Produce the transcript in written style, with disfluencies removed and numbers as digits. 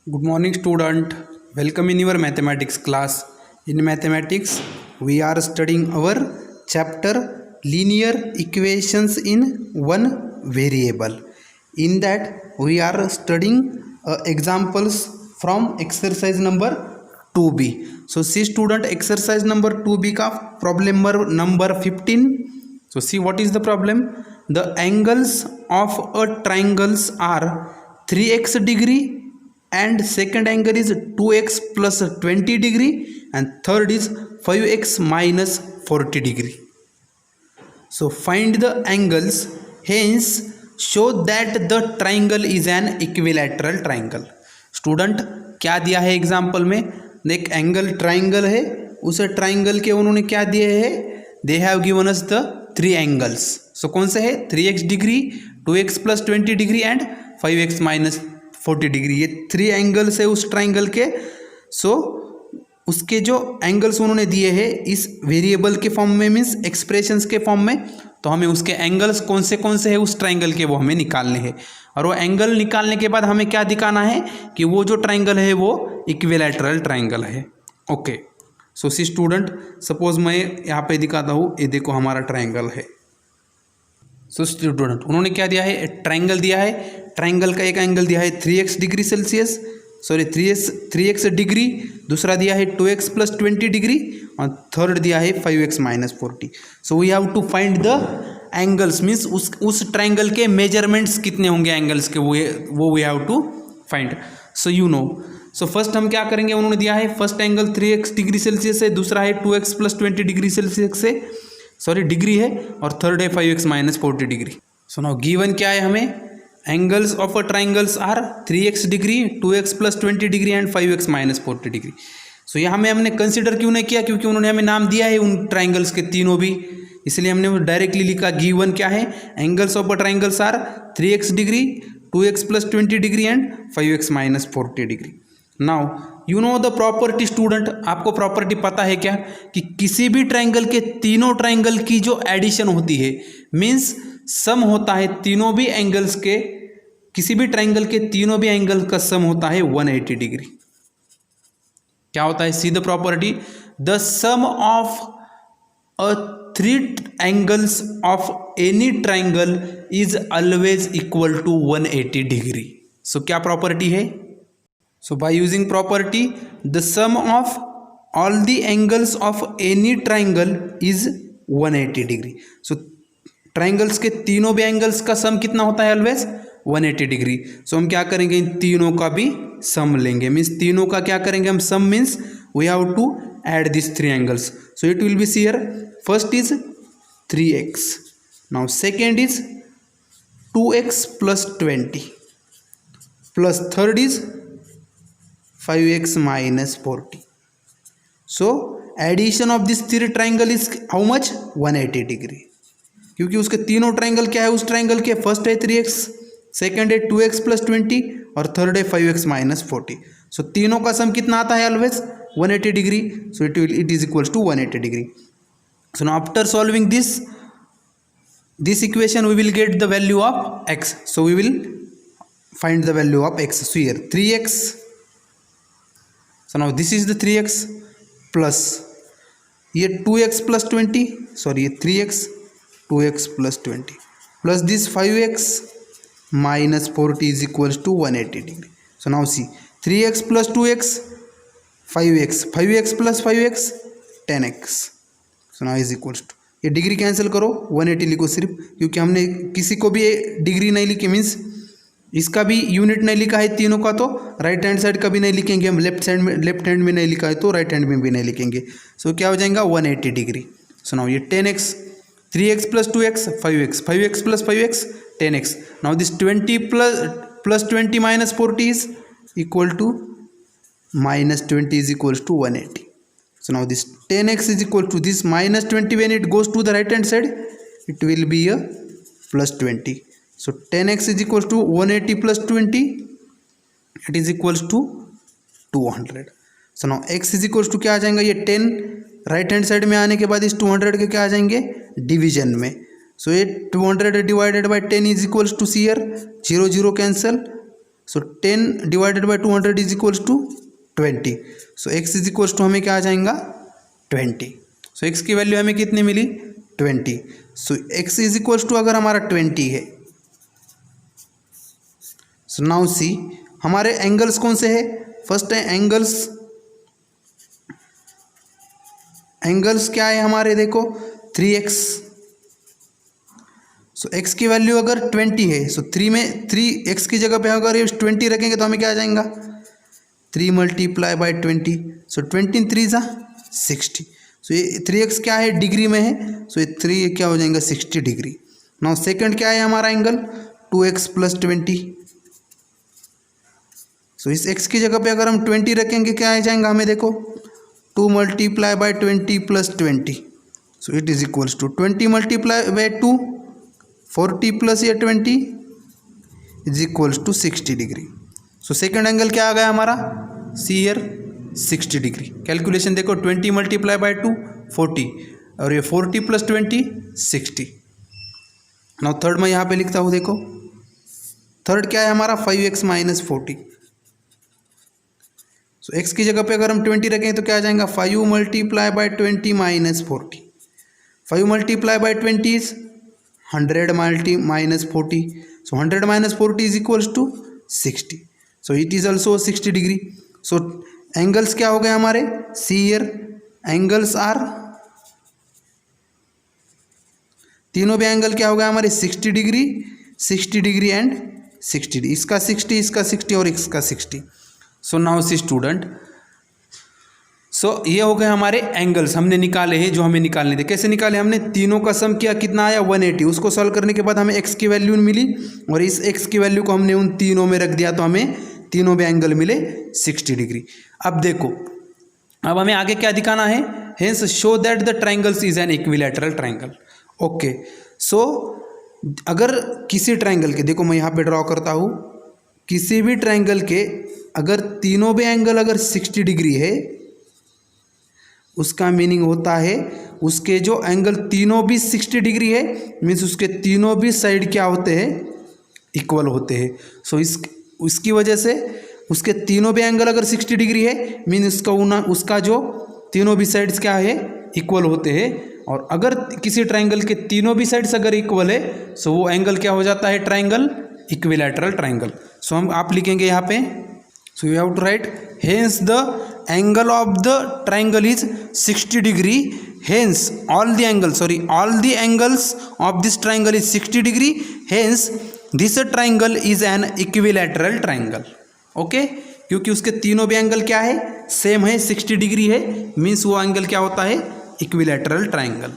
Good morning, student. Welcome in your mathematics class. In mathematics, we are studying our chapter linear equations in one variable. In that, we are studying examples from exercise number 2b. So, see student, exercise number 2b का problem number 15. So, see what is the problem? The angles of a triangles are 3x degree and second angle is 2x plus 20 degree and third is 5x minus 40 degree. So find the angles, hence show that the triangle is an equilateral triangle. Student क्या दिया है example में, एक angle triangle है, उस triangle के उन्होंने क्या दिए है, they have given us the 3 angles. So कौन से है, 3x degree, 2x plus 20 degree and 5x minus 40 degree. ये 3 एंगल्स है उस ट्राइंगल के. सो उसके जो एंगल्स उन्होंने दिए हैं इस वेरिएबल के फॉर्म में, मीन्स एक्सप्रेशंस के फॉर्म में, तो हमें उसके एंगल्स कौन से है उस ट्राइंगल के वो हमें निकालने हैं. और वो एंगल निकालने के बाद हमें क्या दिखाना है कि वो जो ट्राइंगल है वो इक्विलैटरल ट्राइंगल है. ओके, सो सी स्टूडेंट, सपोज मैं यहाँ पे दिखाता हूँ, ये देखो हमारा ट्राइंगल है. सो स्टूडेंट उन्होंने क्या दिया है, ट्राइंगल दिया है. ट्राइंगल का एक एंगल दिया है 3x degree Celsius, sorry 3x degree, दूसरा दिया है 2x प्लस 20 डिग्री और थर्ड दिया है 5x minus 40. So we have to find the angles, means उस ट्राइंगल के मेजरमेंट्स कितने होंगे एंगल्स के, वो we have to find. So you know, so first हम क्या करेंगे, उन्होंने दिया है first angle 3x degree Celsius है, दूसरा है 2x प्लस 20 डिग्री सेल्सियस से, सॉरी डिग्री है, और थर्ड है 5x minus 40 degree. So now given क्या है हमें, angles of a triangles are 3x degree, 2x plus 20 degree and 5x minus 40 degree. So यहाँ में हमने कंसिडर क्यों नहीं किया, क्योंकि उन्होंने हमें नाम दिया है उन ट्राइंगल्स के तीनों भी, इसलिए हमने डायरेक्टली लिखा गिवन क्या है, angles of a triangles are 3x degree, 2x plus 20 degree and 5x minus 40 degree. Now you know the property. Student आपको प्रॉपर्टी पता है क्या, कि किसी भी ट्राइंगल के तीनों ट्राइंगल की जो एडिशन होती है, मीन्स सम होता है तीनों भी एंगल्स के, किसी भी ट्राइंगल के तीनों भी एंगल का सम होता है 180 डिग्री. क्या होता है, see the property, the sum of a 3 angles of any triangle is always equal to 180 degree. So क्या प्रॉपर्टी है, so by using property the sum of all the angles of any triangle is 180 degree. So triangles के तीनों भी angles का सम कितना होता है, always 180 degree. सो हम क्या करेंगे, इन तीनों का भी सम लेंगे, मीन्स तीनों का क्या करेंगे हम sum, means we have to add this 3 angles. So it will be here, first is 3x, now second is 2x plus 20 plus third is 5x minus 40. So addition of this 3 triangle is how much, 180 degree, क्योंकि उसके तीनों triangle क्या है उस triangle के, first है 3x, second है 2x plus 20 और थर्ड है 5x माइनस 40. सो तीनों का सम कितना आता है, always 180 degree. So it is equals to 180 degree. So now after solving this equation we will get the value of x. So we will find the value of x. So here 3x, so now this is the 3x plus ये 2x plus 20, sorry ये 3x 2x plus 20 plus this 5x minus 40 is equals to 180 degree. So now see 3x plus 2x 5x plus 5x 10x. So now is equals to, ये degree cancel करो, 180 लिखो सिर्फ, क्योंकि हमने किसी को भी डिग्री नहीं लिखी, मीन्स इसका भी यूनिट नहीं लिखा है तीनों का, तो राइट हैंड साइड का भी नहीं लिखेंगे हम, लेफ्ट हैंड में नहीं लिखा है तो राइट हैंड में भी नहीं लिखेंगे. सो क्या हो जाएगा 180 डिग्री. सो नाउ ये 10x, 3x plus 2x 5x, 5x plus 5x 10x. Now this 20 plus 20 minus 40 is equal to minus 20 is equals to 180. So now this 10x is equal to this minus 20, when it goes to the right hand side it will be a plus 20. So 10x is equals to 180 plus 20, it is equals to 200. So now x is equals to क्या आ जाएगा, ये 10 right hand side में आने के बाद इस 200 के क्या आ जाएंगे, डिवीजन में. सो ये 200 divided by 10 is equals to, see here 0 0 cancel, so 10 divided by 200 is equals to 20. So x is equals to हमें क्या आ जाएगा 20. सो x की वैल्यू हमें कितनी मिली 20. So x is equals to अगर हमारा 20 है, सो नाउ सी हमारे एंगल्स कौन से है. फर्स्ट है एंगल्स क्या है हमारे, देखो 3x. सो x की वैल्यू अगर 20 है, सो 3x की जगह पे अगर ये 20 रखेंगे तो हमें क्या आ जाएगा 3 मल्टीप्लाई बाई 20. सो 20 3 ज़ा 60. सो ये 3x क्या है डिग्री में है, सो ये 3 क्या हो जाएगा 60 डिग्री. नाउ सेकंड क्या है हमारा एंगल 2x प्लस 20. सो इस x की जगह पे अगर हम 20 रखेंगे क्या आ जाएगा हमें, देखो 2 multiply by 20 plus 20. So it is equals to 20 multiply by 2 40 plus ये 20 is equals to 60 degree. So second angle क्या आ गया हमारा, सी हियर 60 डिग्री. कैलकुलेशन देखो 20 मल्टीप्लाई बाई 2 40 और ये 40 प्लस 20 60. नाउ थर्ड मैं यहाँ पे लिखता हूँ, देखो थर्ड क्या है हमारा 5x माइनस 40. सो x की जगह पे अगर हम 20 रखें तो क्या आ जाएगा 5 multiply by 20 minus 40. 5 multiply by 20 is 100 minus 40. So 100 minus 40 is equals to 60. So it is also 60 degree. So angles क्या हो गए हमारे, सी हियर एंगल्स आर, तीनों भी एंगल क्या हो गया हमारे 60 डिग्री 60 डिग्री एंड 60 डिग्री. इसका 60 इसका 60 और इसका 60. सो नाउ सी स्टूडेंट, सो ये हो गए हमारे एंगल्स हमने निकाले हैं जो हमें निकालने थे. कैसे निकाले हमने, तीनों का सम किया कितना आया 180. उसको सॉल्व करने के बाद हमें x की वैल्यू मिली और इस x की वैल्यू को हमने उन तीनों में रख दिया तो हमें तीनों में एंगल मिले 60 डिग्री. अब देखो अब हमें आगे क्या दिखाना है, hence show that the triangles is an equilateral triangle. Okay, so अगर किसी ट्राइंगल के, देखो मैं यहाँ पे ड्रॉ करता हूँ, किसी भी ट्राइंगल के अगर तीनों भी एंगल अगर 60 डिग्री है, उसका मीनिंग होता है उसके जो एंगल तीनों भी 60 डिग्री है, मीन्स उसके तीनों भी साइड क्या होते हैं इक्वल होते हैं. सो उसकी वजह से उसके तीनों भी एंगल अगर 60 डिग्री है, मीन्स उसका जो तीनों भी साइड्स क्या है इक्वल होते हैं. और अगर किसी ट्राइंगल के तीनों भी साइड्स अगर इक्वल है, सो वो एंगल क्या हो जाता है ट्राइंगल इक्विलैटरल ट्राइंगल. सो हम आप लिखेंगे यहाँ पे, so you have to write hence the angle of the triangle is 60 degree, hence all the angles of this triangle is 60 degree, hence this triangle is an equilateral triangle. Okay, क्योंकि उसके तीनों भी angle क्या है same है 60 degree है, means वो angle क्या होता है इक्विलैटरल ट्राइंगल.